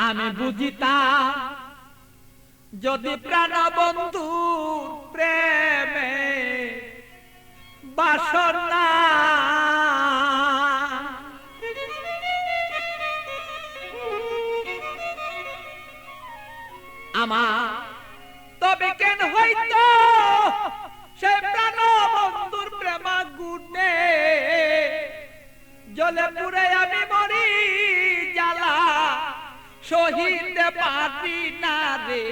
আমি বুঝিতাম যদি প্রাণ বন্ধু প্রেমে বাসনা আমার তবে কেন হইতো সে প্রাণ বন্ধুর প্রেমাগুনে জ্বলে পুড়ে আমি মরি জ্বালা সহিতে পারি না রে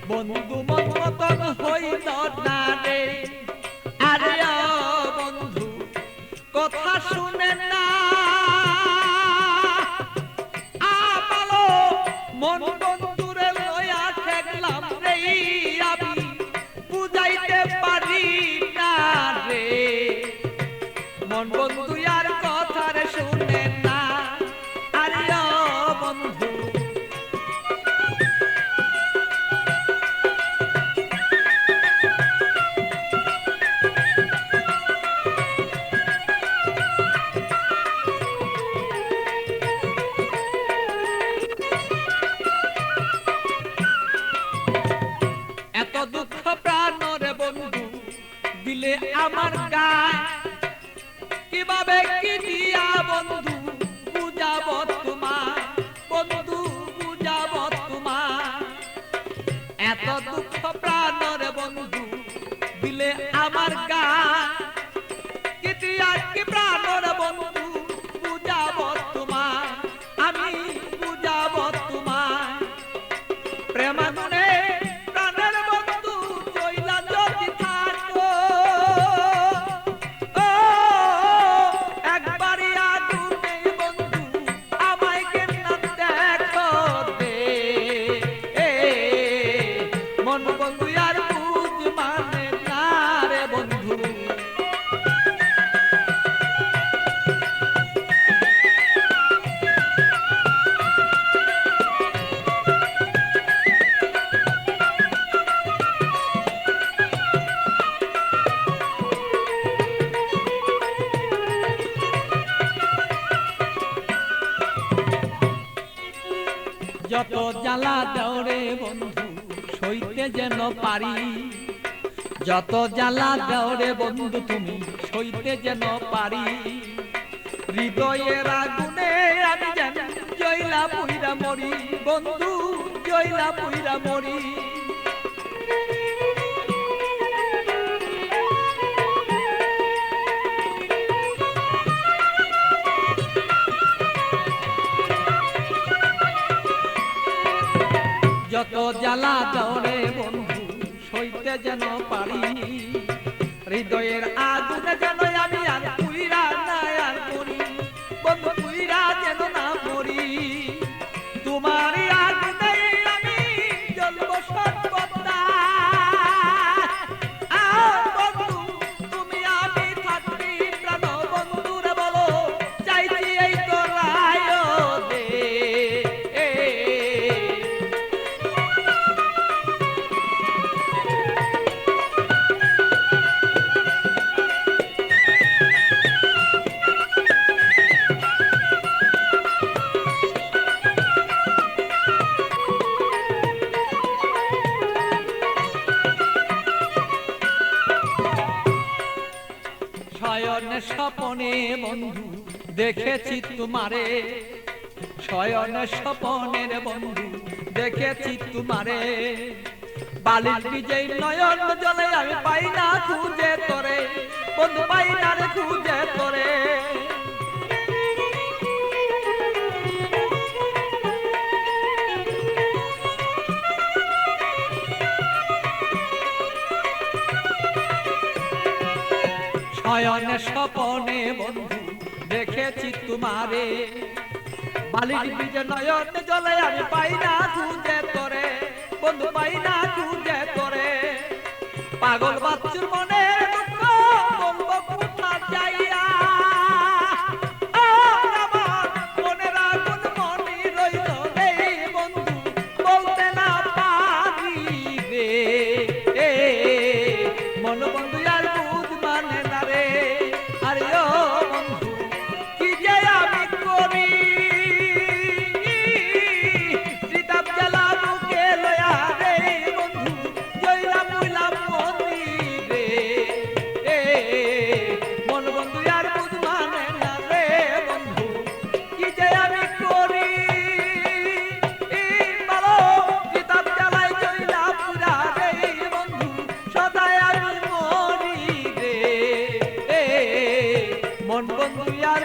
বন্ধু মন মতন হইল না রে আরে বন্ধু কথা শুনে না আমালো মন বন্ধুরে লয়া ঠেকলাম রে আমি বুঝাইতে পারি না রে মন বন্ধু আর কথা রে শুনে না আরে বন্ধু এত দুঃখ প্রাণরে বন্ধু দিলে আমার গায় কিভাবে কি দিয়া বন্ধু বুঝাব তোমার বন্ধু বুঝাব তোমার এত দুঃখ প্রাণরে বন্ধু দিলে আমার গায় কি দিয়া কি প্রাণরে বন্ধু বুঝাব তোমার আমি বুঝাব তোমার প্রেমাগুনে যত জ্বালা দেওরে বন্ধু সইতে যেন পারি যত জ্বালা দেওরে বন্ধু তুমি সইতে যেন পারি হৃদয়ের আগুনে আমি যেন জয়লা পুইরা মরি বন্ধু জয়লা পুইরা মরি যত জ্বালা দৌড়ে বন্ধু সইতে যেন পারি হৃদয়ের আগুনে যেন আমি আর পুইরা না আর মরি বন্ধু পুইরা যেন না মরি তোমার আগুনে আমি জ্বলব সর্বদা বন্ধু তুমি আমি থাকবি প্রাণ বন্ধুরে বলো চাইছি এই তো রায় দে শয়নে স্বপনে বন্ধু দেখেছি তোমারে শয়নে স্বপনের বন্ধু দেখেছি তোমারে বালির বিজয় নয়ন জলে আমি পাই না খুঁজে তোরে বন্ধু পাই না রে খুঁজে তোরে শয়নে স্বপনে বন্ধু দেখেছি তোমারে বালির বীজ নয়ন জলে আমি পাই না খুঁজে তোরে বন্ধু পাই না খুঁজে তোরে পাগল বাচ্চুর মনে দুঃখ বলবো কোথা যাইয়া আমার মনের আগুন মনি রইল এই বন্ধু বলতে না পারি রে মন বন্ধু আর বুঝ মানে না রে আরে ও বন্ধু কি যে আমি করি মন বন্ধু আর